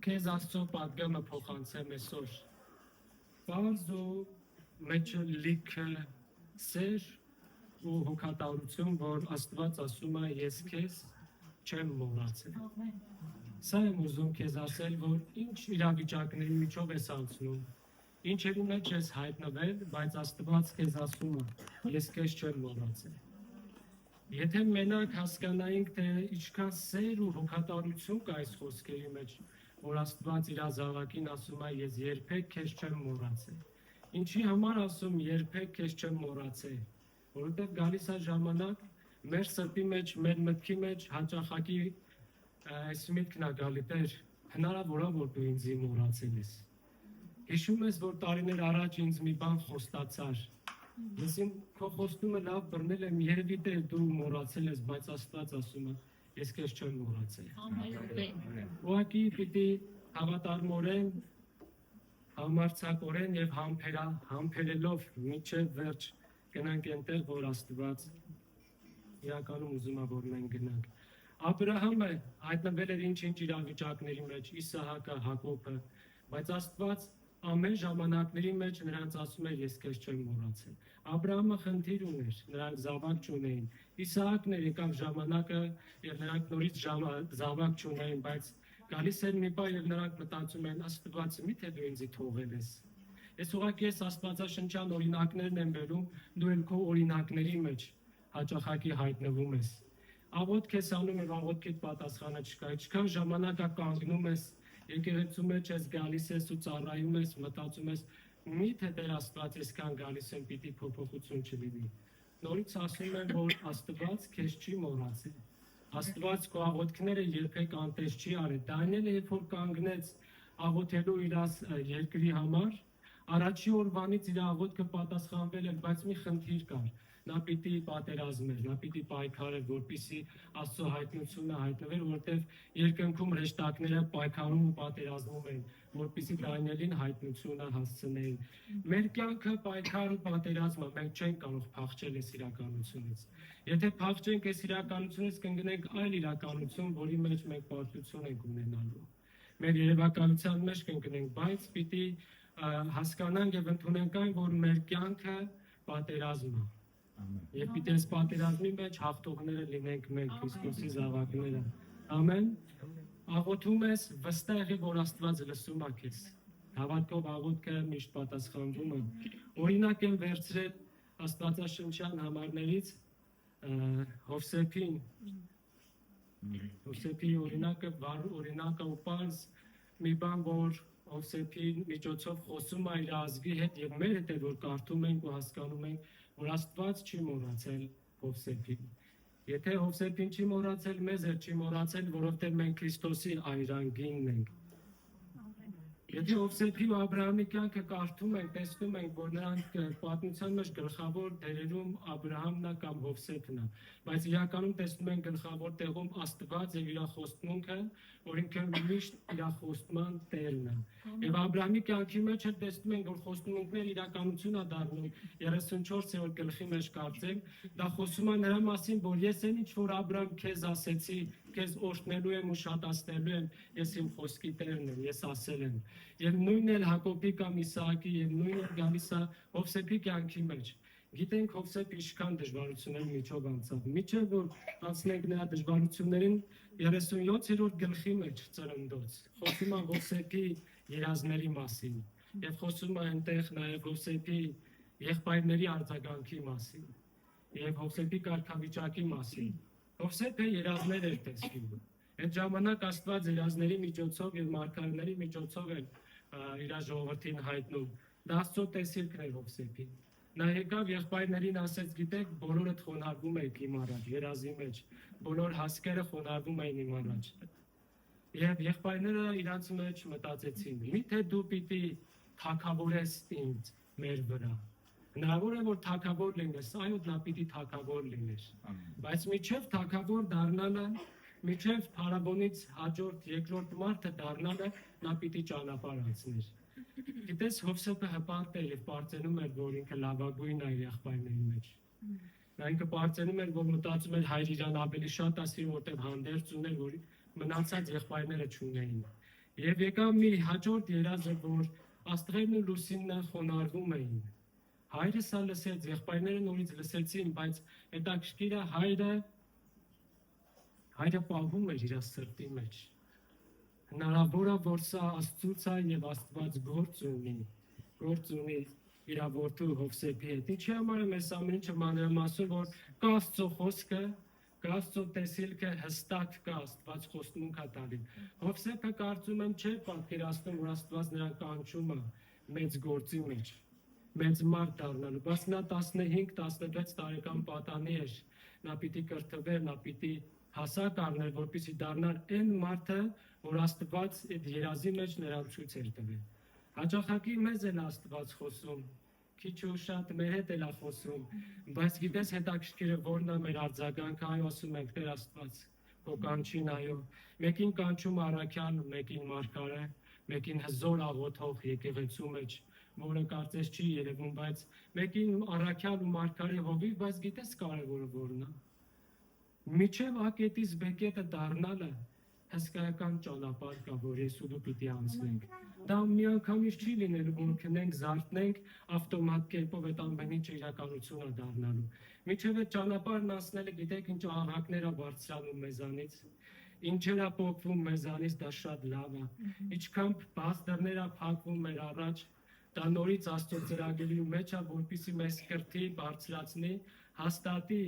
քեզ Աստծո պատգամը փոխանցեմ այսօր։ Բարձ ու մեջը լիքը սեր ու հոգատարություն, որ Աստված ասում է ես քեզ չեմ մոռացել։ Սա եմ ուզում քեզ ասել, որ ինչ իրավիճակների միջով ես անցնում, ինչերի մեջ ես հայտնվել, բայց Աստված քեզ ասում է ես քեզ չեմ մոռացել։ Եթե մենակ հասկանայինք, թե ինչքան սեր ու հոգատարություն կա այս խոսքերի մեջ, որ Աստված իր զավակին ասում է ես երբեք քեզ չեմ մոռացել։ Ինչի համար ասում երբեք քեզ չեմ մոռացել, որովհետև գալիս է ժամանակ մեր սրտի մեջ, մեր մտքի մեջ հաճախակի այս միտքն է գալի, Տեր, հնարավոր է որ դու ինձ մոռացել ես։ Հիշում ես, որ տարիներ առաջ ինձ մի բան խոստացար։ Ես իմ քո խոստումը լավ բռնել եմ, երևի թե դու մոռացել ես, բայց Աստված ասում է ես քեզ չեմ մոռացել։ Ուղղակի պիտի հավատարմորեն, համարձակորեն եւ համբերելով մինչև վերջ գնանք այնտեղ, որ Աստված իրականում ուզում է, որ մենք գնանք։ Աբրահամը հայտնվել էր ինչ-ինչ իրավիճակների մեջ, Իսահակը, Հակոբը, բայց Աստված ամեն ժամանակների մեջ նրանց ասում էր ես քեզ չեմ մոռացել։ Աբրահամը խնդիր ուներ, նրանք զավակ չունեին։ Իսահակն էր եկավ ժամանակը եւ նրանք նորից զավակ չունեին, բայց գալիս էր մի բան եւ նրանք մտածում են Աստված միթե դու ինձ թողել ես։ Ես ուղղակի ես Աստվածաշնչյան օրինակներն եմ բերում, դու էլ քո օրինակների մեջ հաճախակի հայտնվում ես։ Աղոթք ես անում եւ աղոթքիդ պատասխանը չկա։ Ինչքան ժամանակ կանգնում ես, եկեղեցու մեջ ես գալիս ես ու ծառայում ես, մտածում ես միթե Տեր Աստված այսքան գալիս եմ, պիտի փոփոխություն չլինի։ Նորից ասում եմ, որ Աստված քեզ չի մոռացել։ Աստված քո աղոթքները երբեք անտես չի արել։ Դանիելը երբ որ կանգնեց աղոթելու իր երկրի համար, առաջի օրվանից իր աղոթքը պատասխանվել էր, բայց մի խնդիր կար։ Նա պիտի պատերազմեր, նա պիտի պայքարեր, որպեսզի Աստծո հայտնությունը հայտնվեր, որտեղ երկնքում հրեշտակները պայքարում ու պատերազմում են, որպեսզի Դանիելին հայտնությունը հասցնեին։ Մեր կյանքը պայքար ու պատերազմ է, մենք չենք կարող փախչել այս իրականությունից։ Եթե փախչենք այս իրականությունից, կընկնենք այլ իրականություն, որի մեջ մենք պարտություն ենք ունենալու։ Մեր երևակայության մեջ կընկնենք, բայց պիտի հասկանանք եւ ընդունենք այն, որ մեր կյանքը պատերազմ է։ Եվ պիտի այս պատերազմի մեջ հաղթողները լինենք մենք, Քրիստոսի զավակները։ Ամեն։ Աղոթում ես, վստահ եմ, որ Աստված լսում է քեզ։ Հավատքով աղոթքը միշտ պատասխանվում է։ Օրինակ եմ վերցրել Աստվածաշնչյան համարներից Հովսեփի օրինակը, օրինակը ու պարզ մի բան, որ Հովսեփի միջոցով խոսում է իր ազգի հետ եւ մեր հետ է, որ կարդում ենք ու հասկանում ենք, որ Աստված չի մոռացել Հովսեփին։ Եթե Հովսեփին չի մոռացել, մեզ էլ չի մոռացել, որովհետեւ մենք Քրիստոսի այրանգինն ենք։ Եթե Հովսեփի ու Աբրահամի կյանքը կարդում ենք, տեսնում ենք, որ նրանք պատմության մեջ գլխավոր դերերում Աբրահամն է կամ Հովսեփն է, բայց իրականում տեսնում ենք գլխավոր տեղում Աստված եւ իր խոստմունքը, որ ինքը միշտ իր խոստման տերն է։ Եվ Աբրահամի կյանքի մեջ էլ տեսնում ենք, որ խոստմունքները իրականություն է դառնում 34-րդ գլխի մեջ կարծեմ, դա խոսում է նրա մասին, որ ես այն ինչ որ Աբրահամ քեզ ասեցի, քեզ օրհնելու եմ ու շատացնելու եմ, ես իմ խոսքի տերն եմ, ես ասել եմ։ Եվ նույնն էլ Հակոբի կամ Իսահակի եւ նույնն էլ գալիս է Հովսեփի կյանքի մեջ։ Գիտենք Հովսեփը ինչքան դժվարությունների միջով անցավ։ Միջև որ անցնենք նրա դժվարություններին 37-րդ գլխի մեջ ծրնդոց խոսում է Հովսեփի երազների մասին եւ խոսում է այնտեղ նաեւ Հովսեփի եղբայրների արձագանքի մասին եւ Հովսեփի կարգավիճակի մասին։ Հովսեփը երազներ էր տեսնում։ Այդ ժամանակ Աստված երազների միջոցով եւ մարգարեների միջոցով էր իր ժողովրդին հայտնում։ Դա Աստծո տեսիլքն էր Հովսեփին։ Նա եկավ եղբայրներին ասեց, գիտեք, բոլորդ խոնարհվում եք իմ առաջ, երազի մեջ, բոլոր հասկերը խոնարհվում էին իմ առաջ։ Եվ եղբայրները իրանց մեջ մտածեցին, միթե դու պիտի թագավորես ինձ մեր վրա։ Հնարավոր է որ թագավոր լինես, այո, նա պիտի թագավոր լիներ։ Բայց միջև թագավոր դառնալը, միջև փարավոնից հաջորդ երկրորդ մարդը դառնալը, նա պիտի ճանապարհ անցներ։ Գիտես Հովսեփը հպարտ էր եւ պարծենում էր, որ ինքը լավագույնն է իր եղբայրների մեջ։ Նա ինքը պարծենում էր, որ մտածում էր հայր իրան ավելի շատ ասի, որտեղ հանդերձ ուներ, որ մնացած եղբայրները չունեին։ Եվ եկավ մի հաջորդ երազը, որ աստղերն ու լուսինը խոնարհվում էին։ Հայրը սա լսեց, եղբայրները նորից լսեցին, բայց հետաքրքիր է հայրը պահում էր իր սրտի մեջ։ Հնարավոր է, որ սա Աստծուց է եւ Աստված գործ ունի իր որդու Հովսեփի հետ։ Ինչի համար է մեզ ամեն ինչը մանրամասն, որ կա Աստծո խոսքը, կա Աստծո տեսիլքը, հստակ կա Աստված խոստմունք է տալի։ Հովսեփը կարծում եմ չէ պատկերացնում, որ Աստված նրան կանչում է մեծ գործի մեջ, մեծ մարդ դառնալու, բայց նա 15-16 տարեկան պատանի էր, նա պիտի կրթվեր, նա պիտի հասակ առներ, որպեսզի դառնար այն մարդը, որ Աստված այդ երազի մեջ նրան ցույց էր տվել։ Հաճախակի մեզ էլ Աստված խոսում, քիչ ու շատ մեր հետ էլ է խոսում, բայց գիտես հետաքրքիրը որն է մեր արձագանքը, այո, ասում ենք Տեր Աստված, քո կանչին այո, մեկին կանչում առաքյալ, մեկին մարգարե, մեկին հզոր աղոթող եկեղեցու մեջ, որը կարծես չի երևում, բայց մեկին առաքյալ ու մարգարե հովիվ, բայց գիտես կարևորը որն է։ Միջև ակետից բեկետը դառնալը հսկայական ճանապարհ կա, որ ես ու դու պիտի անցնենք։ Դա միանգամից չի լինելու, որ քնենք, զարթնենք, ավտոմատ կերպով այդ ամեն ինչը իրականություն է դառնալու։ Միջև այդ ճանապարհն անցնելը գիտեք ինչ աղաղակներ է բարձրանում մեզանից, ինչեր է փոխվում մեզանից, դա շատ լավ է։ Ինչքան բաց դռներ է փակվում մեր առաջ, դա նորից Աստծո ծրագրի մեջ է, որպեսզի մեզ կրթի, բարձրացնի, հաստատի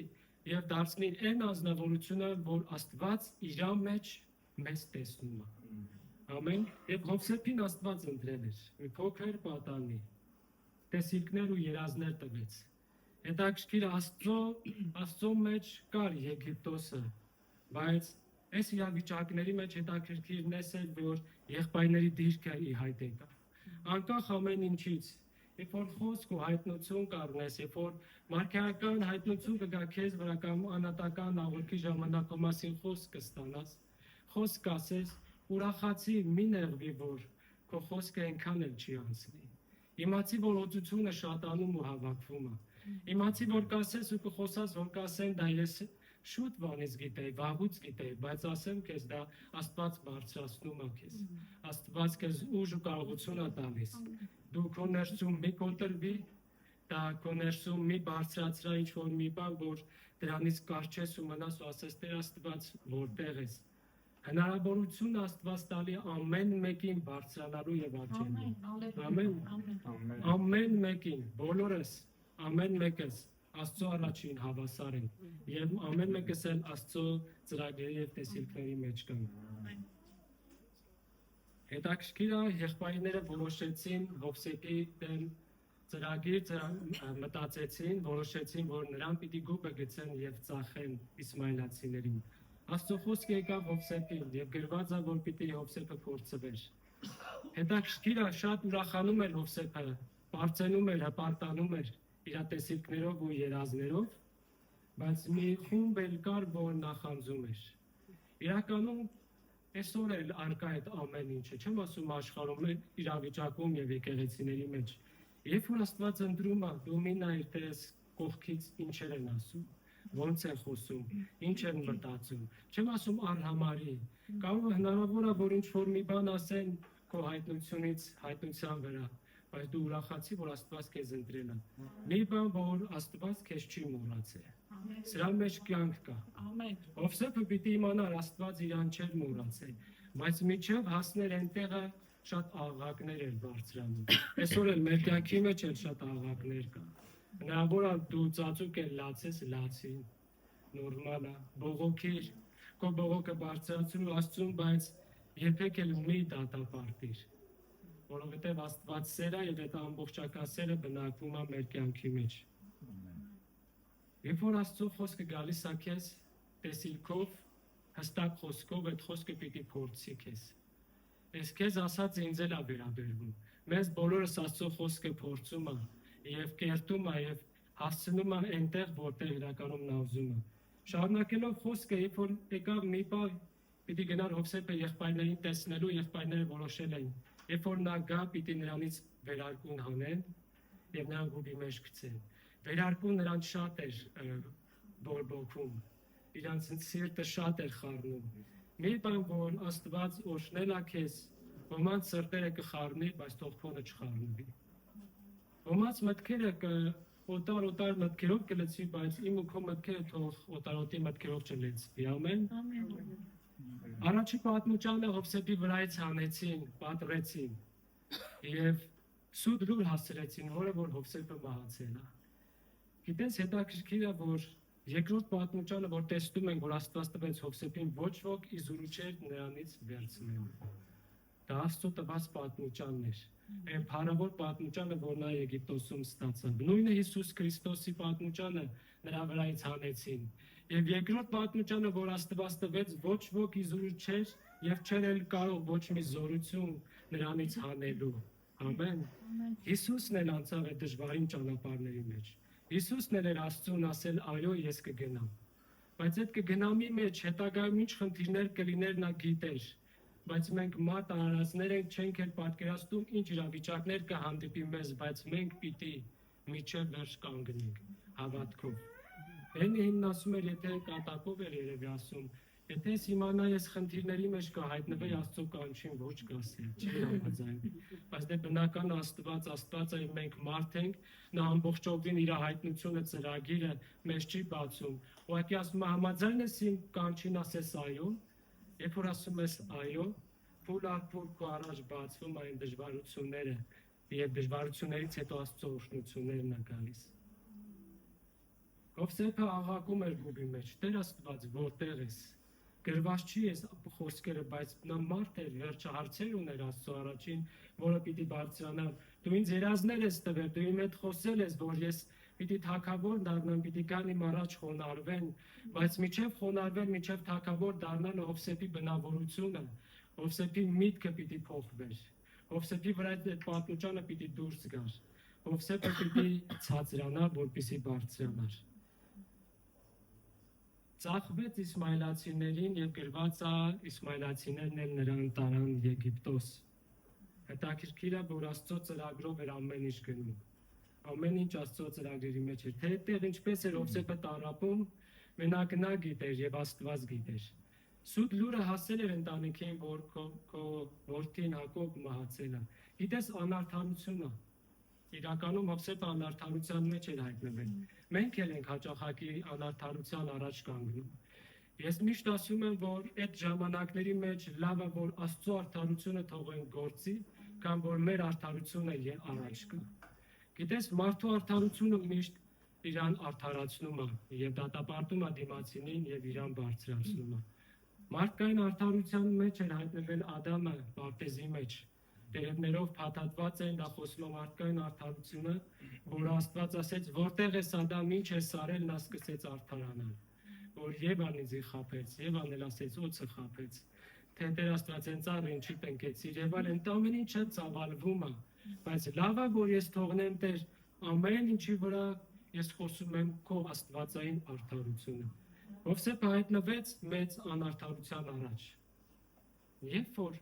եւ դարձնի այն ազնվորությունը, որ Աստված իր մեջ մեզ տեսնում է։ Ամեն։ Եվ Հովսեփին Աստված ընտրել էր, մի փոքր պատանի, տեսիլքներ ու երազներ տվեց։ Հետաքրքիր Աստծո մեջ կար Եգիպտոսը, բայց այս իրավիճակների մեջ հետաքրքիրն է, որ եղբայրների դիրքը ի հայտ եկավ։ Անկախ ամեն ինչից, երբ որ խոսք ու հայտնություն կառնես, երբ որ մարգարեական հայտնություն կգա քեզ վրա կամ անատական աղոթքի ժամանակ մասին խոսք կստանաս, խոսք ասես, ուրախացի, մի նեղվի, որ քո խոսքը այնքան էլ չի անցնի։ Իմացի, որ օծությունը շատանում ու հավաքվում է։ Իմացի, որ կասես ու կխոսած, որ կասեն, դա ես շուտ բանից գիտեի, վաղուց գիտեի, բայց ասեմ քեզ, դա Աստված բարձրացնում է քեզ։ Աստված քեզ ուժ ու կարողություն է տալիս։ Դու քո ներսում մի կոտրվի, դա քո ներսում մի բարձրացրա ինչ-որ մի բան, որ դրանից կարճես ու մնաս ու ասես Տեր Աստված, որտեղ ես։ Հնարավորություն Աստված տալի ամեն մեկին բարձրանալու եւ աճելու։ Ամեն մեկին, բոլորս, ամեն մեկս Աստծո առաջին հավասար են եւ ամեն մեկս էլ Աստծո ծրագրերի եւ տեսիլքների մեջ կան։ Հետաքրքիր է, եղբայրները որոշեցին Հովսեփի դեմ ծրագիր մտածեցին, որոշեցին, որ նրան պիտի գուբը գցեն եւ ծախեն իսմայելացիներին։ Աստծո խոսքը եկավ Հովսեփին եւ գրված է, որ պիտի Հովսեփը փորձվեր։ Հետաքրքիր է, շատ ուրախանում էր Հովսեփը, բարձենում էր, հպարտանում էր իր տեսիլքներով ու երազներով, բայց մի խումբ էլ կար, որ նախանձում էր։ Իրականում այսօր էլ արկա այդ ամեն ինչը, չեմ ասում աշխարհում, իրավիճակում եւ եկեղեցիների մեջ։ Երբ որ Աստված ընտրում է, դու մի նայր դες կողքից ինչեր են ասում, ոնց են խոսում, ինչ են մտածում։ Չեմ ասում անհամարի։ Կարող է հնարավոր է, որ ինչ-որ մի բան ասեն քո հայտնության վրա, բայց դու ուրախացի, որ Աստված քեզ ընտրել է։ Մի բան, որ Աստված քեզ չի մոռացել։ Սրա մեջ կյանք կա։ Հովսեփը պիտի իմանար Աստված իրան չէր մոռացել, բայց միջև հասներ այնտեղը շատ աղաղակներ էր բարձրանում։ Այսօր էլ մեր կյանքի մեջ էլ շատ աղաղակներ կա։ Հնարավոր է դու ծածուկ էլ լացես, լացի, նորմալ է, բողոքիր, քո բողոքը բարձրացրու Աստծուն, բայց երբեք էլ մի դատապարտիր, որովհետև Աստված սեր է եւ այդ ամբողջական սերը բնակվում է մեր կյանքի մեջ։ Երբ որ Աստծո խոսքը գալիս է քեզ տեսիլքով, հստակ խոսքով, այդ խոսքը պիտի փորձի քեզ։ Ես քեզ ասած ինձ էլ է վերաբերվում։ Մեզ բոլորս Աստծո խոսքը փորձում է եւ կերտում է եւ հասցնում է այնտեղ, որտեղ իրականում նա ուզում է։ Շարունակելով խոսքը, երբ որ եկավ մի բան, պիտի գնար Հովսեփը եղբայրներին տեսնելու, եղբայրները որոշել էին։ Երբ որ նա գա, պիտի նրանից վերարկուն հանեն եւ նրան գուբի մեջ գցեն։ Վերարկուն նրանց շատ էր բորբոքում, իրանց սիրտը շատ էր խառնում։ Մի բան, որ Աստված օրհնել է քեզ, Ոմանց սրտերը կխառնի, բայց թող փոնը չխառնվի։ Ոմանց մտքերը օտար մտքերով կլցվի, բայց իմ ու քո մտքերը թող օտարոտի մտքերով չլցվի։ Ամեն։ Առաջի պատմությանը Հովսեփի վրայից հանեցին, պատռեցին եւ սուտ լուր հասցրեցին, որը որ Հովսեփը մահացել է։ Գիտես, հետաքրքիր է, որ երկրորդ պատմությանը, որ տեսնում ենք, որ Աստված տվեց Հովսեփին, ոչ ոք իզուրու չէր նրանից վերցնել։ Դա Աստծո տված պատմությանն էր։ Այն փառավոր պատմությանը, որ նա Եգիպտոսում ստացավ։ Նույնը Հիսուս Քրիստոսի պատմությանը նրա վրայից հանեցին։ Եվ երկրորդ պատմությանը, որ Աստված տվեց, ոչ ոք իզուրու չէր եւ չէր էլ կարող ոչ մի զորություն նրանից հանելու։ Ամեն։ Հիսուսն էլ անցավ այդ դժվարին ճանապարհների մեջ։ Հիսուսն էլ էր Աստծուն ասել, այո, ես կգնամ։ Բայց այդ կգնամի մեջ հետագայում ինչ խնդիրներ կլիներ նա գիտեր։ Բայց մենք մարդ արարածներ ենք, չենք էլ պատկերացնում ինչ իրավիճակներ կհանդիպի մեզ, բայց մենք պիտի միջև վերջ կանգնենք հավատքով։ Այն ասում էր, եթե կատակով էր երևի ասում, եթե իմանա ես խնդիրների մեջ կհայտնվեի Աստծո կանչին ոչ կասել, չի համաձայնվի։ Բայց դե բնական Աստված է, մենք մարդ ենք, նա ամբողջովին իր հայտնությունը ծրագիրը մեզ չի բացում։ Ուղղակի ասում է համաձայն ես իմ կանչին, ասես այո, երբ որ ասում ես այո, փուլ առ փուլ քո առաջ բացվում այն դժվարությունները եւ դժվարություններից հետո Աստծո օրհնություններն է գալիս։ Հովսեփը աղաղակում էր գուբի մեջ. Տեր Աստված, որտեղ ես։ Գրված չի ես խոսքերը, բայց նա մարդ էր, վերջը հարցեր ուներ Աստծո առաջին, որը պիտի բարձրանամ։ Դու ինձ երազներ ես տվել, դու իմ հետ խոսել ես, որ ես պիտի թագավոր դառնամ, պիտի գան իմ առաջ խոնարհվեն, բայց միջև խոնարհվեն, միջև թագավոր դառնան Հովսեփի բնավորությունը, Հովսեփի միտքը պիտի փոխվեր։ Հովսեփի վրա այդ պատմությանը պիտի դուրս գար։ Հովսեփը պիտի ցածրանա, որպեսզի բարձրանար։ Ծախվեց իսմայելացիներին եւ գրված է իսմայելացիներն էլ նրան տարան Եգիպտոս։ Հետաքրքիր է, որ Աստծո ծրագրով էր ամեն ինչ գնում։ Ամեն ինչ Աստծո ծրագրերի մեջ էր։ Թե այդտեղ ինչպես էր Հովսեփը տառապում, մենակ նա գիտեր եւ Աստված գիտեր։ Սուտ լուրը հասել էր ընտանիքին, որ քո որդին Հակոբ մահացել է։ Գիտես, անարդարությունը իրականում Հովսեփը անարդարության մեջ էր հայտնվել։ Մենք էլ ենք հաճախակի անարդարության առաջ կանգնում։ Ես միշտ ասում եմ, որ այդ ժամանակների մեջ լավ է, որ Աստծո արդարությունը թողենք գործի, քան որ մեր արդարությունը առաջ գա։ Գիտես, մարդու արդարությունը միշտ իրան արդարացնում է եւ դատապարտում է դիմացինին եւ իրան բարձրացնում է։ Մարդկային արդարության մեջ էր հայտնվել Ադամը պարտեզի մեջ։ Տերևներով փաթաթված են, դա խոսում է մարդկային արդարությունը, որ Աստված ասեց, որտեղ ես Ադամ, ինչ ես արել, նա սկսեց արդարանալ, որ Եվան ինձ խաբեց, Եվան էլ ասեց, օձը խաբեց, թե Տեր Աստված հենց առ ինչի տնկեցիր, եւ այլն, ամեն ինչը ծավալվում է, բայց լավ է, որ ես թողնեմ Տեր ամեն ինչի վրա ես խոսում եմ քո աստվածային արդարությունը։ Հովսեփը հայտնվեց մեծ անարդարության առաջ։ Երբ որ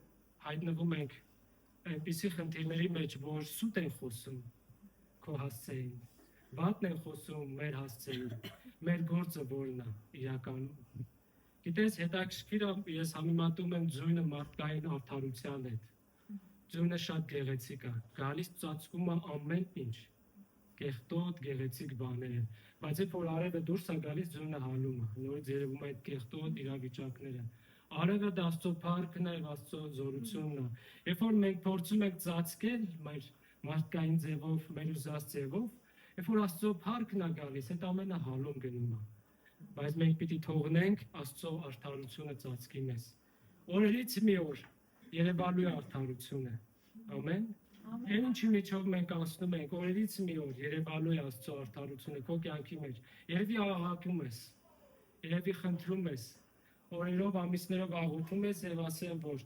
հայտնվում ենք այնպիսի խնդիրների մեջ, որ սուտ են խոսում քո հասցեին, վատն են խոսում մեր հասցեին, մեր գործը որն է իրականում։ Գիտես, հետաքրքիր է, ես համեմատում եմ ձյունը մարդկային արդարության հետ։ Ձյունը շատ գեղեցիկ է, գալիս ծածկում է ամեն ինչ, կեղտոտ, գեղեցիկ բաները, բայց երբ որ արևը դուրս է գալիս, ձյունը հալում է, նորից երևում է այդ կեղտոտ իրավիճակները։ Արևը դա Աստծո փառքն է եւ Աստծո զորությունն է։ Երբ որ մենք փորձում ենք ծածկել մեր մարդկային ձևով, մեր ուզած ձևով, երբ որ Աստծո փառքն է գալիս, այդ ամենը հալում գնում է։ Բայց մենք պիտի թողնենք Աստծո արդարությունը ծածկի մեզ։ Օրերից մի օր երևալու է արդարությունը։ Ամեն։ Այն ինչի միջով մենք անցնում ենք, օրերից մի օր երևալու է Աստծո արդարությունը քո կյանքի մեջ։ Երևի աղաղակում ես, երևի խնդրում ես, օրերով, ամիսներով աղոթում ես եւ ասեմ, որ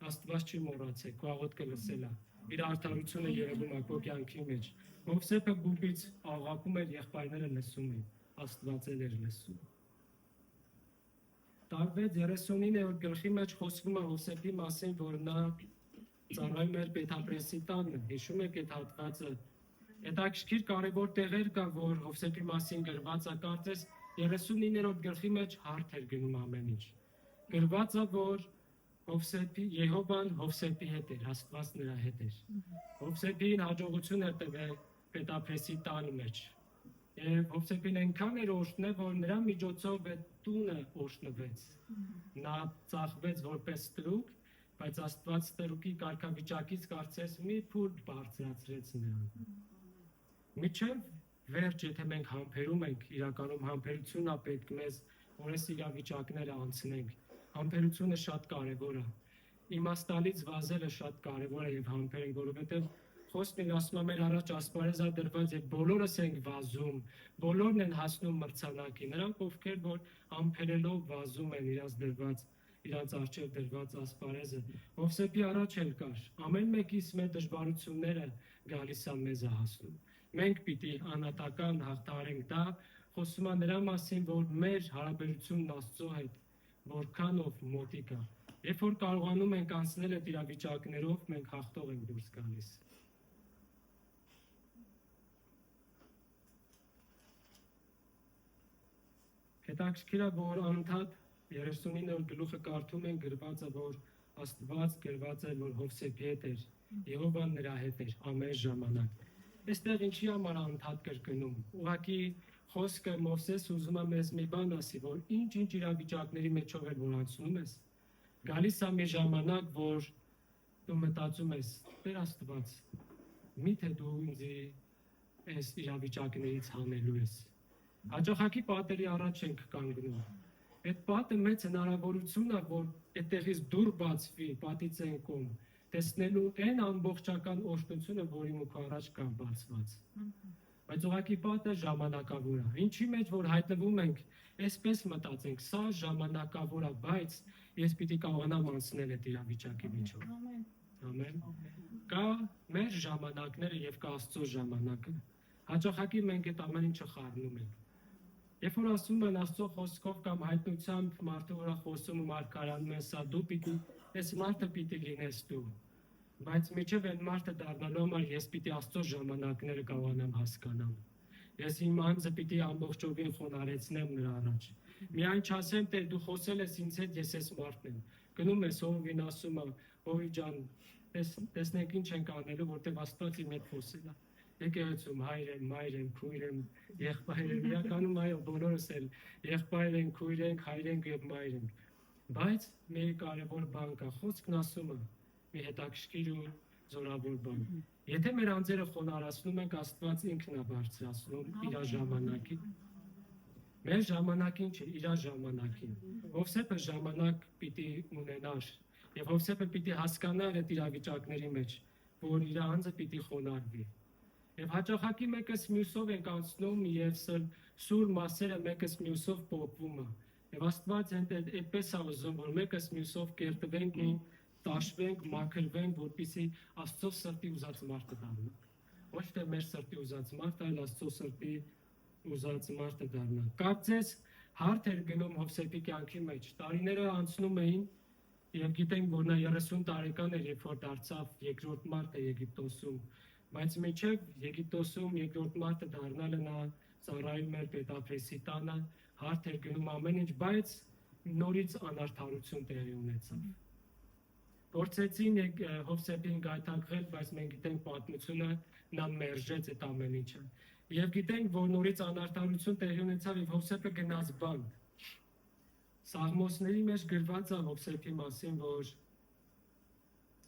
Աստված չի մոռացել, քո աղոթքը լսել է։ Իր արդարությունը երևում է քո կյանքի մեջ։ Հովսեփը գուբից աղաղակում էր, եղբայրները լսում էին, Աստված էլ էր լսում։ Տարվեց 39-րդ գլխի մեջ խոսվում է Հովսեփի մասին, որ նա ծառայում էր Պետապրեսի տանը, հիշում եք այդ հատվածը։ Հետաքրքիր կարևոր տեղեր կա, որ Հովսեփի մասին գրված է, կարծես 39-րդ գլխի մեջ հարթ էր գնում ամեն ինչ։ Գրված է, որ Եհովան Հովսեփի հետ էր, Աստված նրա հետ էր։ Հովսեփին հաջողություն էր տվել պետափեսի տան մեջ։ Եվ Հովսեփին այնքան էր օրհնել, որ նրա միջոցով այդ տունը օրհնվեց։ Նա ծախվեց որպես ստրուկ, բայց Աստված ստրուկի կարգավիճակից կարծես մի փուլ բարձրացրեց նրան։ Միջև վերջ, եթե մենք համբերում ենք, իրականում համբերությունն է պետք մեզ, որ այս իրավիճակները անցնենք։ Համբերությունը շատ կարևոր է։ Իմաստալից վազելը շատ կարևոր է եւ համբերենք, որովհետեւ խոսքն ասում է մեր առաջ ասպարեզ է դրված եւ բոլորս ենք վազում, բոլորն են հասնում մրցանակի։ Նրանք ովքեր որ համբերելով վազում են իրանց արժեվ դրված ասպարեզը, Հովսեփի առաջ էլ կար։ Ամեն մեկից մեր դժվարությունները գալիս է մեզ հասնում։ Մենք պիտի անհատական հաղթարենք, դա խոսում է նրա մասին, որ մեր հարաբերությունն Աստծո հետ որքանով մոտիկ է։ Երբ որ կարողանում ենք անցնել այդ իրավիճակներով, մենք հաղթող ենք դուրս գալիս։ Հետաքրքիր է, որ անընդհատ 39-րդ գլուխը կարդում ենք, գրված է, որ Աստված գրված է, որ Հովսեփի հետ էր, Եհովան նրա հետ էր ամեն ժամանակ։ Այստեղ ինչի համար անընդհատ կրկնում։ Ուղղակի խոսքը Մովսես ուզում է մեզ մի բան ասի, որ ինչ իրավիճակների մեջով էր որ անցնում ես, գալիս է մի ժամանակ, որ դու մտածում ես, Տեր Աստված, միթե դու ինձ այս իրավիճակներից հանելու ես։ Հաջողակի պատերի առաջ ենք կանգնում։ Այդ պատը մեծ հնարավորություն է, որ այդտեղից դուր բացվի, պատից են կողմ, տեսնելու այն ամբողջական օրհնությունը, որի մուք առաջ կա բացված։ Բայց ուղղակի պատը ժամանակավոր է։ Ինչի մեջ որ հայտնվում ենք, այսպես մտածենք, սա ժամանակավոր է, բայց ես պիտի կարողանամ անցնել այդ իրավիճակի միջով։ Ամեն։ Կա մեր ժամանակները եւ կա Աստծո ժամանակը։ Հաջողակի մենք այդ ամեն ինչը խառնում ենք։ Երբ որ ասում են Աստծո խոսքով կամ հայտնությամբ մարդու վրա խոսում ու մարգարանում են, սա դու պիտի, այս մարդը պիտի լինես դու։ Բայց միջև այն մարդը դառնալու համար ես պիտի Աստծո ժամանակները կարողանամ հասկանամ։ Ես իմ անձը պիտի ամբողջովին խոնարհեցնեմ նրա առաջ։ Միայն չասեմ, Տեր, դու խոսել ես ինձ հետ, ես այս մարդն եմ։ Գնում ես Հովին ասում է, Հովի ջան, տեսնենք ինչ ենք անելու, որտեղ Աստված իմ հետ խոսել է։ Եկեղեցում հայր եմ, մայր եմ, քույր եմ, եղբայր եմ, իրականում այո, բոլորս էլ եղբայր ենք, քույր ենք, հայր ենք եւ մայր ենք։ Բայց մի կարևոր բան կա, խոսքն ասում է, մի հետաքրքիր ու զորավոր բան։ Եթե մեր անձերը խոնարհացնում ենք, Աստված ինքն է բարձրացնում իր ժամանակին։ Մեր ժամանակին չէ, իր ժամանակին։ Հովսեփը ժամանակ պիտի ունենար, եւ Հովսեփը պիտի հասկանար այդ իրավիճակների մեջ, որ իր անձը պիտի խոնարհվի։ Եվ հաջողակի մեկս մյուսով ենք անցնում եւ սուր մասերը մեկս մյուսով փոխվում է։ Եվ Աստված այդպես է ուզում, որ մեկս մյուսով կերտվենք ու տաշվենք, մաքրվենք, որպեսզի Աստծո սրտի ուզած մարդը դառնանք։ Ոչ թե մեր սրտի ուզած մարդը, այլ Աստծո սրտի ուզած մարդը դառնանք։ Կարծես հարթ էր գնում Հովսեփի կյանքի մեջ։ Տարիները անցնում էին եւ գիտենք, որ նա 30 տարեկան էր, երբ որ դարձավ երկրորդ մարդը Եգիպտոսում։ Բայց մինչև Եգիպտոսում երկրորդ մարդը դառնալը նա ծառայում էր պետափեսի տանը, հարթ էր գնում ամեն ինչ, բայց նորից անարդարություն տեղի ունեցավ։ Փորձեցին Հովսեփին գայթակղել, բայց մենք գիտենք պատմությունը, նա մերժեց այդ ամեն ինչը։ Եվ գիտենք, որ նորից անարդարություն տեղի ունեցավ եւ Հովսեփը գնաց բանտ։ Սաղմոսների մեջ գրված է Հովսեփի մասին, որ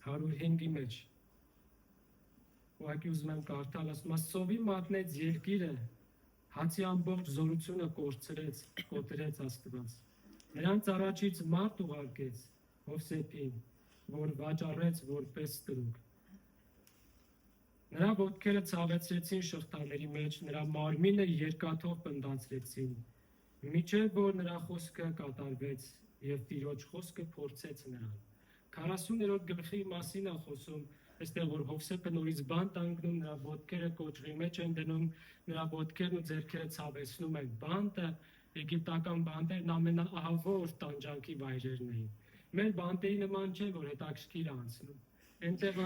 105-ի մեջ ուղղակի ուզում եմ կարդալ, ասում է, սովի մատնեց երկիրը, հացի ամբողջ զորությունը կոտրեց Աստված։ Նրանց առաջից մարդ ուղարկեց Հովսեփին, որ վաճառեց որպես ստրուկ։ Նրա ոտքերը ցավեցրեցին շղթաների մեջ, նրա մարմինը երկաթով պնդացրեցին, մինչև որ նրա խոսքը կատարվեց եւ Տիրոջ խոսքը փորձեց նրան։ 40-րդ գլխի մասին է խոսում, այստեղ որ Հովսեփը նորից բանտ անգնում, նրա ոտքերը կոճղի մեջ են դնում, նրա ոտքերն ու ձեռքերը ցավեցնում են։ Բանտը, եգիպտական բանտերն ամենաահավոր տանջանքի վայրերն էին։ Մեր բանտերի նման չէ, որ հետաքրքիր անցնում։ Այնտեղ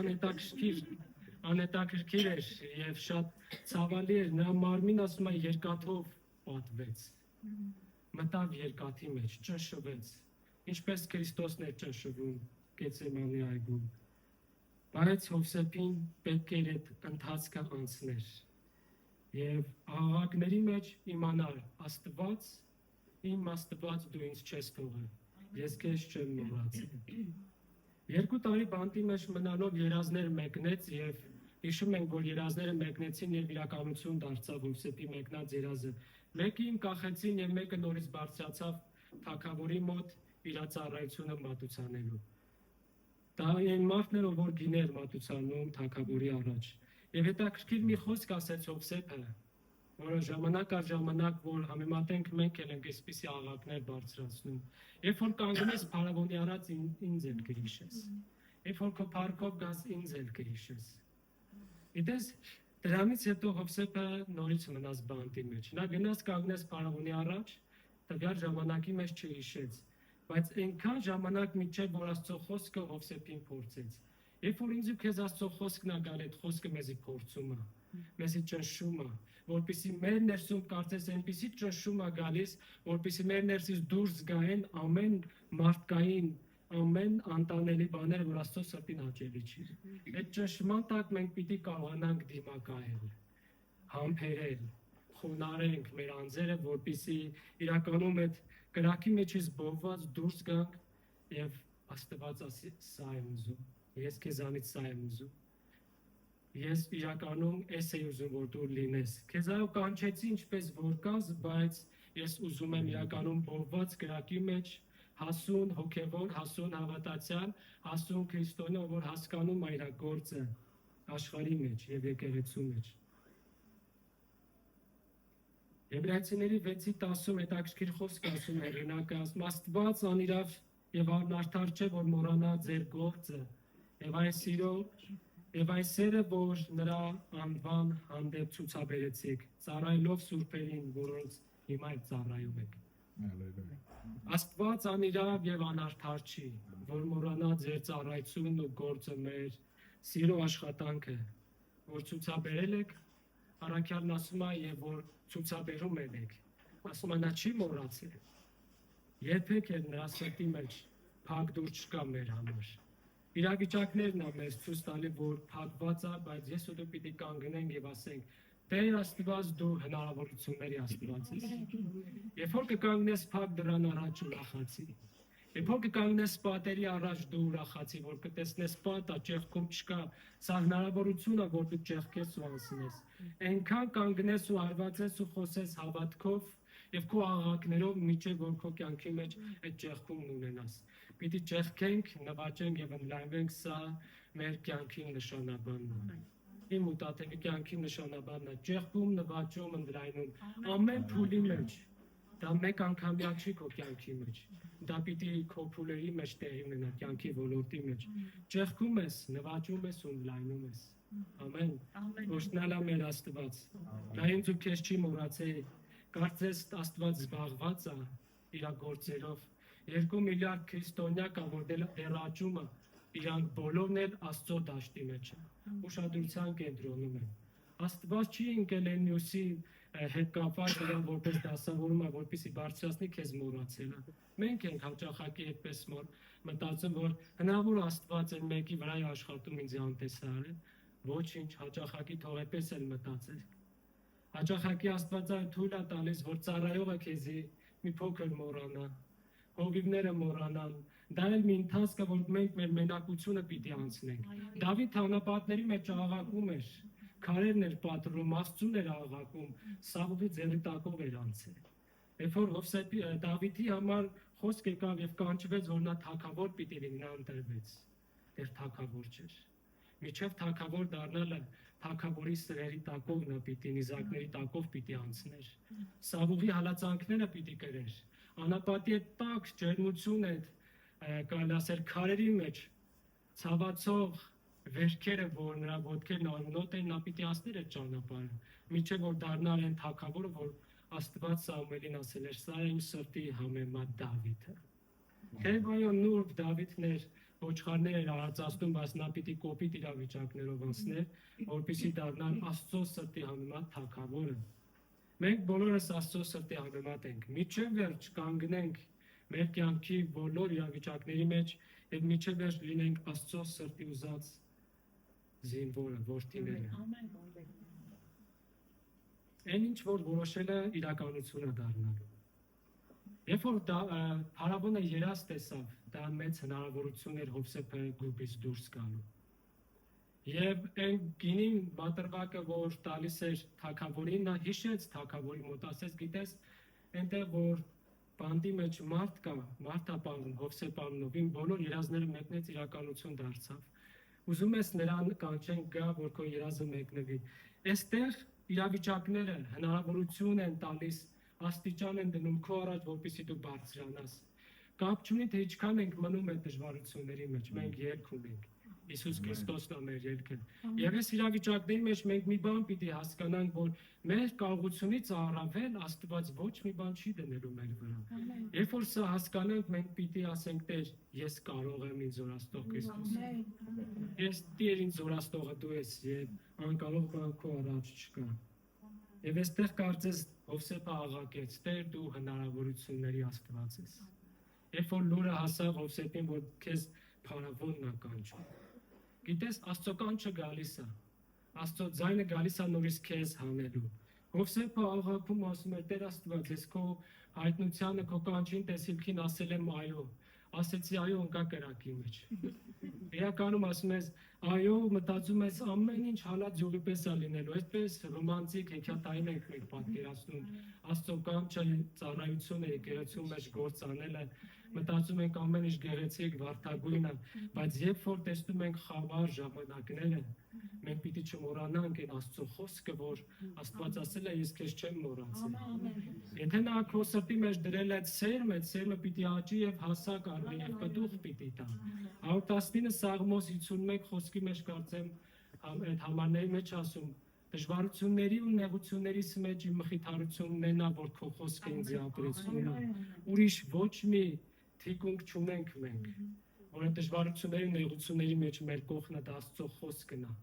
անհետաքրքիր էր եւ շատ ցավալի էր, նրա մարմին ասում է երկաթով պատվեց։ Մտավ երկաթի մեջ, ճնշվեց, ինչպես Քրիստոսն էր ճնշվում Գեցսեմանի այգում։ Բայց Հովսեփին պետք էր այդ ընթացքը անցներ եւ աղաղակների մեջ իմանար Աստված իմ Աստված դու ինձ չես թողել, ես քեզ չեմ մոռացել։ 2 տարի բանտի մեջ մնալով երազներ մեկնեց եւ հիշում ենք, որ երազները մեկնեցին եւ իրականություն դարձավ Հովսեփի մեկնած երազը։ Մեկին կախեցին եւ մեկը նորից բարձրացավ թագավորի մոտ իր ծառայությունը մատուցանելու։ Դա այն մարդն էր, որ գիներ մատուցանում թագավորի առաջ։ Եվ հետաքրքիր մի խոսք ասեց Հովսեփը, որը ժամանակ առ ժամանակ, որ համեմատենք մենք էլ ենք այսպիսի աղաղակներ բարձրացնում։ Երբ որ կանգնես փարավոնի առաջ ինձ էլ կհիշես։ Երբ որ քո փառքով գաս ինձ էլ կհիշես։ Գիտես, դրանից հետո Հովսեփը նորից մնաց բանտի մեջ։ Նա գնաց կանգնեց փարավոնի առաջ, տվյալ ժամանակի մեջ չհիշեց, բայց այնքան ժամանակ միջև որ Աստծո խոսքը Հովսեփին փորձեց։ Երբ որ ինձ ու քեզ Աստծո խոսքն ա գալ, այդ խոսքը մեզի փորձում է, մեզի ճնշում է, որպեսզի մեր ներսում կարծես այնպիսի ճնշում է գալիս, որպեսզի մեր ներսից դուրս գային ամեն մարդկային, ամեն անտանելի բաները, որ Աստծո սրտին հաճելի չի։ Այդ ճնշման տակ մենք պիտի կարողանանք դիմակայել, համբերել, խոնարհենք մեր անձերը, որպեսզի իրականում այդ կրակի մեջից բողված դուրս գանք եւ Աստված ասի՝ սա եմ ուզում, ես քեզանից սա եմ ուզում։ Ես իրականում էս էի ուզում, որ դու լինես։ Քեզ այո կանչեցի ինչպես որ կաս, բայց ես ուզում եմ իրականում բողված կրակի մեջ հասուն հոգևոր, հասուն հավատացյալ, հասուն քրիստոնյա, որ հասկանում է իր գործը աշխարհի մեջ եւ եկեղեցու մեջ։ Եբրայեցիների 6:10-ում հետաքրքիր խոսք ասում է հեղինակը, Աստված անիրավ եւ անարդար չէ, որ մոռանա ձեր գործը եւ այն սիրո եւ այն սերը, որ նրա անվան հանդեպ ցուցաբերեցիք, ծառայելով սուրբերին, որոնց հիմա էլ ծառայում եք։ Աստված անիրավ եւ անարդար չի, որ մոռանա ձեր ծառայությունն ու գործը մեր սիրո աշխատանքը, որ ցուցաբերել եք, առաքյալն ասում է եւ որ ցուցաբերում եք, ասում է նա չի մոռացել։ Երբեք էլ նրա սրտի մեջ փակ դուր չկա մեր համար։ Իրավիճակներն ա մեզ ցույց տալի, որ փակված է, բայց ես ու դու պիտի կանգնենք եւ ասենք. Տեր Աստված, դու հնարավորությունների Աստված ես։ Երբ որ կկանգնես փակ դրան առաջ ուրախացի։ Երբ որ կկանգնես պատերի առաջ դու ուրախացի, որ կտեսնես պատը, ճեղքում չկա, սա հնարավորություն է, որ դու ճեղքես ու անցնես։ Այնքան կանգնես ու հարվածես ու խոսես հավատքով եւ քո աղաղակներով, միջև որ քո կյանքի մեջ այդ ճեղքումն ունենաս։ Պիտի ճեղքենք, նվաճենք եւ ընդլայնվենք, սա մեր կյանքի նշանաբանն է։ Իմ ու Տաթևի կյանքի նշանաբանն է, ճեղքում, նվաճում, ընդլայնում, ամեն փուլի մեջ։ Դա մեկ անգամյա չի քո կյանքի մեջ։ Դա պիտի քո փուլերի մեջ տեղի ունենա, կյանքի ոլորտի մեջ։ Ճեղքում ես, նվաճում ես ու ընդլայնում ես։ Ամեն։ Օրհնալա մեր Աստված։ Դա ինձ ու քեզ չի մոռացել։ Կարծես Աստված զբաղված է իր գործերով։ 2 միլիարդ քրիստոնյա կա, որ դեռ աճում է, իրանք բոլորն էլ Աստծո դաշտի մեջ են, ուշադրության կենտրոնում են։ Աստված չի ընկել այն մյուսի հետ կապված իրան որպես դասավորում է, որպեսզի բարձրացնի քեզ մոռացելը։ Մենք ենք հաճախակի այդպես մտածում, որ հնարավոր Աստված այն մեկի վրա է աշխատում ինձ անտեսար է։ Ոչինչ, հաճախակի թող այդպես էլ մտածել։ Հաճախակի Աստվածը թույլ է տալիս, որ ծառայողը քեզի մի փոքր մոռանա, հովիվները մոռանան։ Դա էլ մի ընթացք է, որ մենք մեր մենակությունը պիտի անցնենք։ Դավիթ անապատների մեջ աղաղակում էր, քարերն էր պատռում, Աստծուն էր աղաղակում, Սաղուլի ձեռի տակով էր անցել։ Երբ որ Դավիթի համար խոսք եկավ եւ կանչվեց, որ նա թագավոր պիտի լինի, նա ընտրվեց։ Դեռ թագավոր չէր։ Միջև թագավոր դառնալը թագավորի սրերի տակով նա պիտի նիզակների տակով պիտի անցներ։ Սաղուլի հալածանքները պիտի կրեր։ Անապատի այդ տակ ջերմություն այդ կարելի ասել քարերի մեջ ցավացող վերքերը, որ նրա ոտքերն անունոտ են, նա պիտի ասներ այդ ճանապարհը, միջև որ դառնալ են թագավորը, որ Աստված Սամուելին ասել էր, սա իմ սրտի համեմատ Դավիթը։ Թեև այո նուրբ Դավիթն էր, ոչխարներ էր արածացնում, բայց նա պիտի կոպիտ իրավիճակներով անցներ, որպեսզի դառնալ Աստծո սրտի համեմատ թագավորը։ Մենք բոլորս Աստծո սրտի համեմատ ենք։ Միջև վերջ կանգնենք մեր կյանքի բոլոր իրավիճակների մեջ եւ միջև վերջ լինենք Աստծո սրտի ուզած զինվորը, որդիները։ Այն ինչ որ որոշել է իրականություն է դառնալու։ Երբ որ Փարավոնը երազ տեսավ, դա մեծ հնարավորություն էր Հովսեփը գուբից դուրս գալու։ Եվ այն գինին բատրվակը, որ տալիս էր թագավորին, նա հիշեց թագավորի մոտ, ասեց, գիտես, այնտեղ որ բանդի մեջ մարդ կա, մարդապանում, Հովսեփ անունով, իմ բոլոր երազները մեկնեց իրականություն դարձավ։ Ուզում ես նրան կանչենք գա, որ քո երազը մեկնվի։ Այստեղ իրավիճակները հնարավորություն են տալիս, աստիճան են դնում քո առաջ, որպեսզի դու բարձրանաս։ Կապ չունի, թե ինչքան ենք մնում այդ դժվարությունների մեջ, մենք երկ ունենք։ Իսուս Քրիստոսն է մեր ելքը։ Եվ այս իրավիճակների մեջ մենք մի բան պիտի հասկանանք, որ մեր կարողությունից առավել Աստված ոչ մի բան չի դնելու մեր վրա։ Երբ որ սա հասկանանք, մենք պիտի ասենք, Տեր, ես կարող եմ, ինձ զորացնող Քրիստոս։ Ես Տեր, ինձ զորացնողը դու ես, եւ անկարող բան քո առաջ չկա։ Եվ այստեղ կարծես Հովսեփը աղաղակեց, Տեր, դու հնարավորությունների Աստված ես։ Երբ որ լուրը հասավ Հովսեփին, որ քեզ Փարավոնն է կանչում։ Գիտես, Աստծո կանչը գալիս է, Աստծո ձայնը գալիս է նորից քեզ հանելու։ Հովսեփը աղաղակում ասում է, Տեր Աստված, ես քո հայտնությանը, քո կանչին տեսիլքին ասել եմ այո, ասեցի այո ընկա կրակի մեջ։ Իրականում ասում ես, այո, մտածում ես ամեն ինչ հալած յուղի պես է լինելու, այսպես ռոմանտիկ հեքիաթային ենք մենք պատկերացնում, Աստծո կանչը ծառայությունը եկեղեցու մեջ գործ անելը, մտածում ենք ամեն ինչ գեղեցիկ, վարդագույն է, բայց երբ որ տեսնում ենք խավար ժամանակները, մենք պիտի չմոռանանք այն Աստծո խոսքը, որ Աստված ասել է, ես քեզ չեմ մոռացել։ Եթե նա քո սրտի մեջ դրել է սերմը պիտի աճի եւ հասակ առնի եւ պտուղ պիտի տա։ 119 Սաղմոս 51 խոսքի մեջ կարծեմ այդ համարների մեջ ասում, դժվարությունների ու նեղություններիս մեջ իմ մխիթարությունն է նա, որ քո խոսքը ինձ ապրեցնում է։ Ուրիշ ոչ մի թիկունք չունենք մենք, որ այդ դժվարությունների ու նեղությունների մեջ մեր կողքնը դա Աստծո խոսքն է,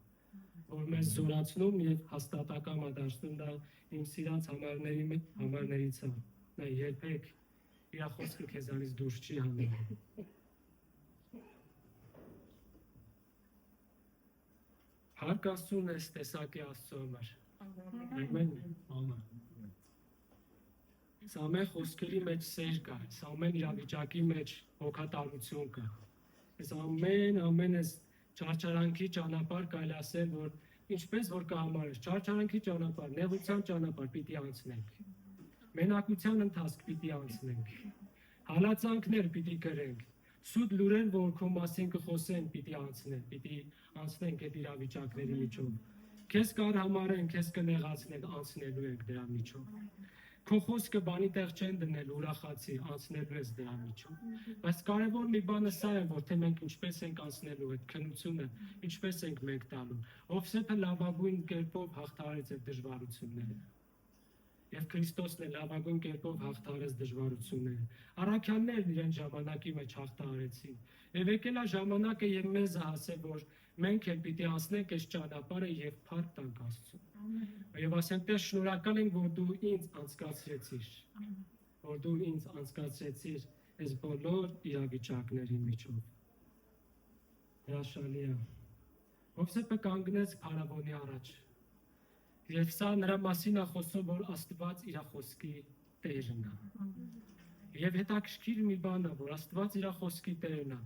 որ մեզ զորացնում եւ հաստատակամ է դարձնում, դա իմ սիրած համարներից է։ Նա երբեք իր խոսքը քեզանից դուրս չի հանելու։ Հարկ Աստծուն ես տեսակի Աստծո համար։ Ամեն։ Սա ամեն խոսքերի մեջ սեր կա, սա ամեն իրավիճակի մեջ հոգատարություն կա։ Այս ամեն այս չարչարանքի ճանապարհ կարելի ասել, որ ինչպես որ կհամարես, չարչարանքի ճանապարհ, նեղության ճանապարհ պիտի անցնենք։ Մենակության ընթացք պիտի անցնենք։ Հալածանքներ պիտի կրենք։ Սուտ լուրեր, որ քո մասին կխոսեն, պիտի անցնենք այդ իրավիճակների միջով։ Քեզ կար համարեն, քեզ կնեղացնեն, անցնելու ենք դրա միջով։ Քո խոսքը բանի տեղ չեն դնել, ուրախացի, անցնելու ես դրա միջով։ Բայց կարևոր մի բանը սա է, որ թե մենք ինչպես ենք անցնելու այդ քննությունը, ինչպես ենք մենք տալու։ Հովսեփը լավագույն կերպով հաղթարեց այդ դժվարությունները։ Եվ Քրիստոսն է լավագույն կերպով հաղթարեց դժվարությունները։ Առաքյալներն իրեն ժամանակի մեջ հաղթարեցին։ Եվ եկել է ժամանակը եւ մեզ հասել, որ մենք էլ պիտի անցնենք այս ճանապարհը եւ փառք տանք Աստծուն։ Եվ ասենք, Տեր, շնորհակալ ենք, որ դու ինձ անցկացրեցիր, այս բոլոր իրավիճակների միջով։ Հրաշալի է։ Հովսեփը կանգնեց Փարավոնի առաջ։ Եվ սա նրա մասին է խոսում, որ Աստված իր խոսքի Տերն է։ Եվ հետաքրքիր մի բան է, որ Աստված իր խոսքի Տերն է։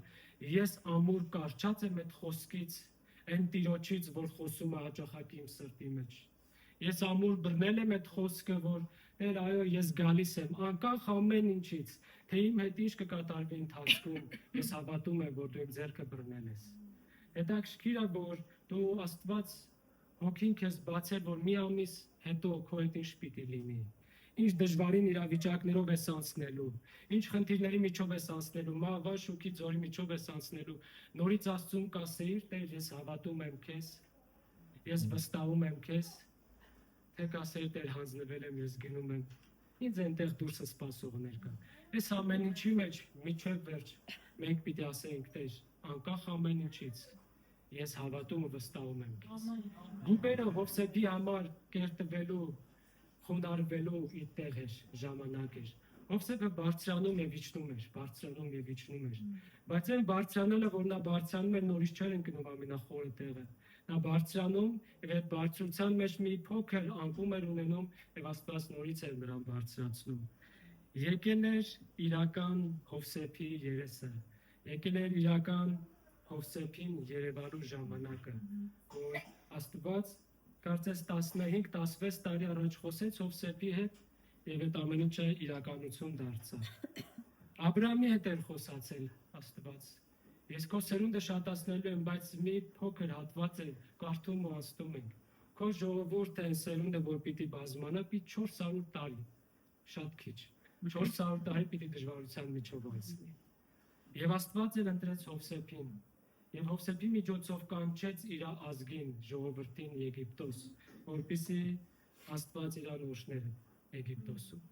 Ես ամուր կարճած եմ այդ խոսքից, այն Տիրոջից, որ խոսում է հաճախակի իմ սրտի մեջ։ Ես ամուր բռնել եմ այդ խոսքը, որ Տեր, այո, ես գալիս եմ, անկախ ամեն ինչից, թե իմ հետ ինչ կկատարվի ընթացքում, ես հավատում եմ, որ դու իմ ձեռքը բռնել ես։ Հետաքրքիր է, որ դու Աստված Հոգին քեզ բացել, որ մի ամիս հետո քո հետ ինչ պիտի լինի, ինչ դժվարին իրավիճակներով ես անցնելու, ինչ խնդիրների միջով ես անցնելու, մահվա շուքի ձորի միջով ես անցնելու, նորից Աստծուն կասեիր, Տեր, ես հավատում եմ քեզ, ես վստահում եմ քեզ, թե կասեիր, Տեր, հանձնվել եմ, ես գնում եմ, ինձ այնտեղ դուրսը սպասողներ կան։ Այս ամեն ինչի մեջ միջև վերջ մենք պիտի ասենք, Տեր, անկախ ամեն ինչից ես հավատում ու վստահում եմ քեզ։ Գուբերը Հովսեփի համար կերտվելու, խոնարհվելու իր տեղ էր, ժամանակ էր։ Հովսեփը բարձրանում եւ իջնում էր, բարձրանում եւ իջնում էր։ Բայց այն բարձրանալը, որ նա բարձրանում էր, նորից չէր ընկնում ամենախորը տեղը։ Նա բարձրանում եւ այդ բարձրության մեջ մի փոքր անկում էր ունենում եւ Աստված նորից էր նրան բարձրացնում։ Եկել էր իրական Հովսեփի երեսը։ Եկել էր իրական Հովսեփին երևալու ժամանակը, որ Աստված կարծես 15-16 տարի առաջ խոսեց Հովսեփի հետ եւ այդ ամեն ինչը իրականություն դարձավ։ Աբրահամի հետ էր խոսացել Աստված։ Ես քո սերունդը շատացնելու եմ, բայց մի փոքր հատված է կարդում ու ասում ենք։ Քո ժողովուրդը այն սերունդը, որ պիտի բազմանա, պիտի 400 տարի, շատ քիչ։ 400 տարի պիտի դժվարության միջով անցնի։ Եվ Աստված էլ ընտրեց Հովսեփին։ Եվ Հովսեփի միջոցով կանչեց իր ազգին, ժողովրդին Եգիպտոս, որպեսզի Աստված իրան ուշներ Եգիպտոսում։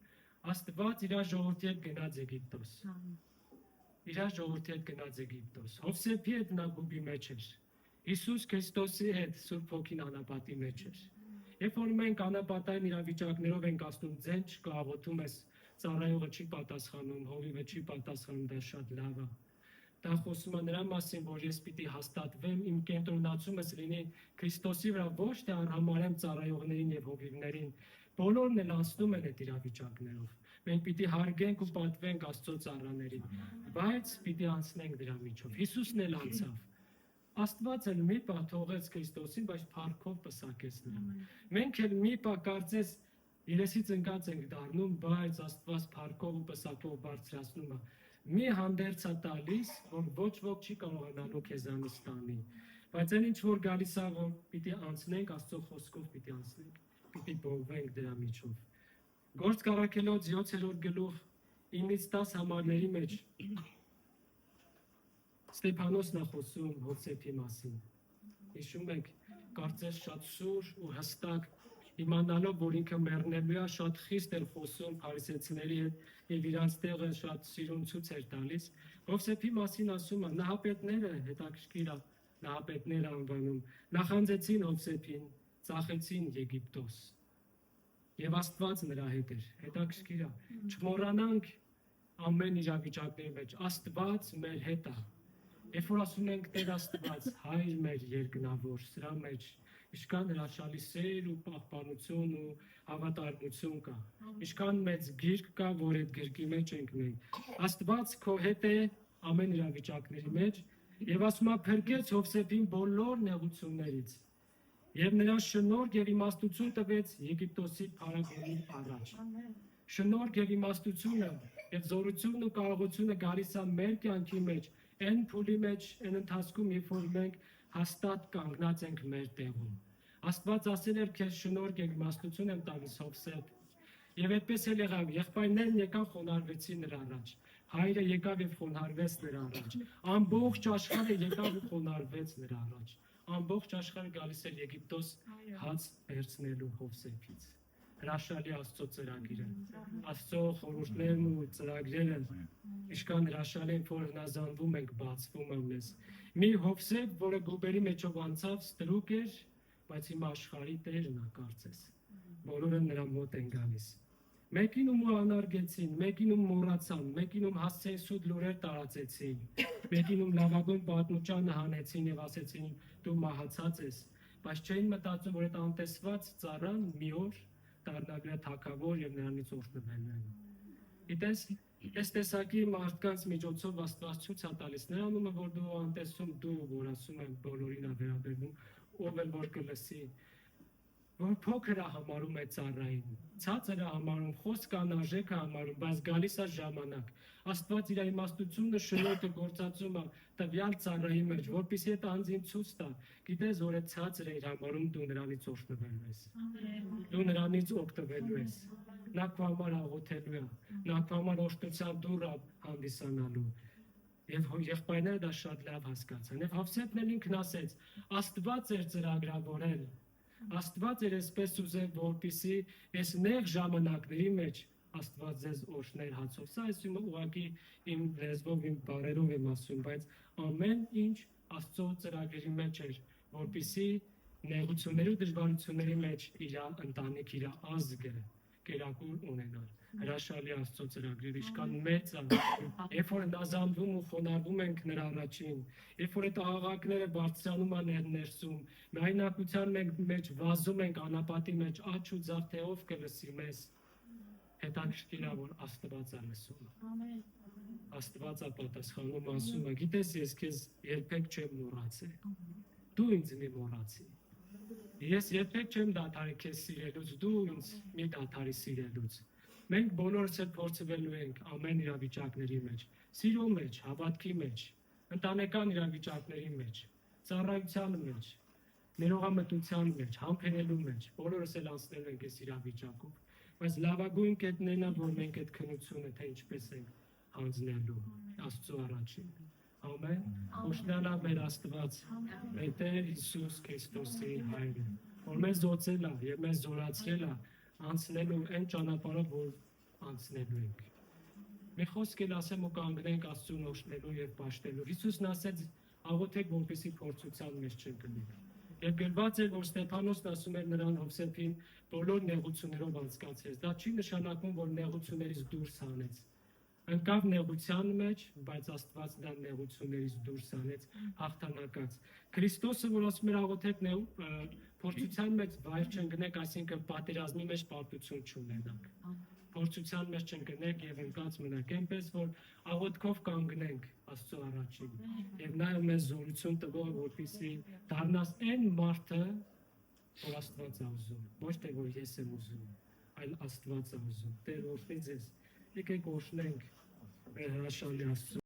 Աստված իր ժողովրդի հետ գնաց Եգիպտոս։ Իր ժողովրդի հետ գնաց Եգիպտոս։ Հովսեփի հետ նա գուբի մեջ էր։ Հիսուս Քրիստոսի հետ Սուրբ Հոգին անապատի մեջ էր։ Երբ որ մենք անապատային իրավիճակներով ենք ասում, ձեն չկա, աղոթում ես, ծառայողը չի պատասխանում, հովիվը չի պատասխանում, դա շատ լավ է։ Դա խոսում է նրա մասին, որ ես պիտի հաստատվեմ, իմ կենտրոնացումս լինի Քրիստոսի վրա, ոչ թե արհամարեմ ծառայողներին եւ հովիվներին։ Բոլորն էլ անցնում են այդ իրավիճակներով։ Մենք պիտի հարգենք ու պատվենք Աստծո ծառաներին, բայց պիտի անցնենք դրա միջով։ Հիսուսն էլ անցավ։ Աստված էլ մի պահ թողեց Քրիստոսին, բայց փառքով պսակեց նրան։ Մենք էլ մի պահ կարծես երեսից ընկած ենք դառնում, բայց Աստված փառքով ու պսակով բարձրացնում է։ Մի հանդերձ է տալիս, որ ոչ ոք չի կարողանալու քեզանից տանի։ Բայց այն ինչ որ գալիս է, որ պիտի անցնենք Աստծո խոսքով, պիտի անցնենք, պիտի բողվենք դրա միջով։ Գործք առաքելոց 7-րդ գլուխ 9-10 համարների մեջ Ստեփանոսն է խոսում Հովսեփի մասին։ Հիշում եք, կարծես շատ սուր ու հստակ իմանալով, որ ինքը մեռնելու է, շատ խիստ էր խոսում փարիսեցիների հետ եւ իրանց տեղը շատ սիրուն ցույց էր տալիս։ Հովսեփի մասին ասում է, նահապետները հետաքրքիր է, նահապետներ անվանում, նախանձեցին Հովսեփին, ծախեցին Եգիպտոս։ Եվ Աստված նրա հետ էր, հետաքրքիր է։ Չմոռանանք ամեն իրավիճակների մեջ Աստված մեր հետ է։ Երբ որ ասում ենք Տեր Աստված, Հայր մեր երկնավոր, սրա մեջ ինչքան հրաշալի սեր ու պահպանություն ու հավատարմություն կա։ Ինչքան մեծ գիրք կա, որ այդ գրքի մեջ ենք մենք։ Աստված քո հետ է ամեն իրավիճակների մեջ եւ ասում է փրկեց Հովսեփին բոլոր նեղություններից։ Եվ նրան շնորհք եւ իմաստություն տվեց Եգիպտոսի փարավոնի առաջ։ Շնորհք եւ իմաստությունը եւ զորությունն ու կարողությունը գալիս է մեր կյանքի մեջ, այն փուլի մեջ, այն ընթացքում, երբ որ մենք հաստատ կանգնած ենք մեր տեղում։ Աստված ասել էր քեզ շնորհք եւ իմաստություն եմ տալիս Հովսեփ։ Եվ այդպես էլ եղավ, եղբայրներն եկան խոնարհվեցին նրա առաջ։ Հայրը եկավ եւ խոնարհվեց նրա առաջ։ Ամբողջ աշխարհը եկավ ու խոնարհվեց նրա առաջ։ Ամբողջ աշխարհը գալիս էր Եգիպտոս հաց վերցնելու Հովսեփից։ Հրաշալի Աստծո ծրագիրը։ Աստծո խորհուրդներն ու ծրագրերը ինչքան հրաշալի են, որ հնազանդվում ենք, բացվում են մեզ։ Մի Հովսեփ, որը գուբերի մեջով անցավ, ստրուկ էր, բայց հիմա աշխարհի տերն է կարծես։ Բոլորը նրա մոտ են գալիս։ Մեկինում ու անարգեցին, մեկինում մոռացան, մեկինում հասցեին սուտ լուրեր տարածեցին, մեկինում լավագույն պատմուճանը հանեցին եւ ասեցին դու մահացած ես, բայց չէին մտածում, որ այդ անտեսված ծառան մի օր դառնալու է թագավոր եւ նրանից օրհնվելու է։ Գիտես, այս տեսակի մարդկանց միջոցով Աստված ցույց է տալիս նրա անունը, որ դու անտեսում, դու որ ասում են բոլորին է վերաբերվում, ով էլ որ կլսի, որ փոքր է համարում է ծառային, ցածր է համարում, խոսք անարժեք է համարում, բայց գալիս է ժամանակ։ Աստված իր իմաստությունը շնորհքը գործածում է տվյալ ծառայի մեջ, որպեսզի այդ անձին ցույց տա, գիտես, որ այդ ցածր է իր համարում, դու նրանից օրհնվելու ես։ Դու նրանից օգտվելու ես։ Նա քո համար աղոթելու է, նա քո համար օրհնության դուռ հանդիսանալու։ Եվ եղբայրները դա շատ լավ հասկացան։ Եվ Հովսեփն էլ ինքն ասեց. Աստված էր ծրագրավորել։ Աստված էր այսպես ուզել, որպեսզի այս նեղ ժամանակների մեջ Աստված ձեզ օրհներ հացով։ Սա ես ուղղակի իմ լեզվով, իմ բառերով եմ ասում, բայց ամեն ինչ Աստծո ծրագրի մեջ էր, որպեսզի նեղությունների ու դժվարությունների մեջ իր ընտանիք, իր ազգը կերակուր ունենար։ հրաշալի Աստծո ծրագրերը, ինչքան մեծ է։ Երբ որ դազամվում ու խոնարհվում ենք նրա առաջին, երբ որ այդ աղաղակները բարձրանում են ներսում, միայնակության մեջ վազում ենք անապատի մեջ, աչք ու ձախ թե ով կլսի մեզ, հետաքրքիր է, որ Աստված է լսում։ Ամեն։ Աստված է պատասխանում, ասում է, գիտես, ես քեզ երբեք չեմ մոռացել։ Դու ինձ մի մոռացի։ Ես երբեք չեմ դադարի քեզ սիրելուց, դու ինձ մի դադարի սիրելուց։ Մենք բոլորս էլ փորձվելու ենք ամեն իրավիճակների մեջ, սիրո մեջ, հավատքի մեջ, ընտանեկան իրավիճակների մեջ, ծառայության մեջ, ներողամտության մեջ, համբերելու մեջ, բոլորս էլ անցնելու ենք այս իրավիճակով, բայց լավագույն կետներն են, որ մենք այդ քննությունը թե ինչպես ենք հանձնելու Աստծո առաջին։ Ամեն։ Օշնանա մեր Աստված, մեր Տեր Հիսուս Քրիստոսի Հայրը, որ մեզ ոցել է եւ մեզ զորացրել է անցնելու այն ճանապարհով, որ անցնելու ենք։ Մի խոսք էլ ասեմ ու կանգնենք Աստծուն օշնելու եւ պաշտելու։ Հիսուսն ասեց. աղոթեք, որպեսզի փորձության մեջ չընկնեք։ Եվ գրված է, որ Ստեփանոսն ասում էր նրան Հովսեփին բոլոր նեղություններով անցկացրեց։ Դա չի նշանակում, որ նեղություններից դուրս հանեց։ Ընկավ նեղության մեջ, բայց Աստված դա նեղություններից դուրս անեց, հաղթանակած։ Քրիստոսը, որ ասում էր աղոթեք փորձության մեջ վայր չընկնեք, այսինքն պատերազմի մեջ պարտություն չունենաք։ Փորձության մեջ չընկնեք եւ ընկած մնաք, այնպես որ աղոթքով կանգնենք Աստծո առաջին։ Եվ նաեւ մեզ զորություն տվող, որպեսզի դառնաս այն մարդը, որ Աստված է ուզում, ոչ թե որ ես եմ ուզում, այլ Աստված է ուզում։ Տեր օրհնի ձեզ։ Եկեք օրհնենք մեր հրաշալի Աստծո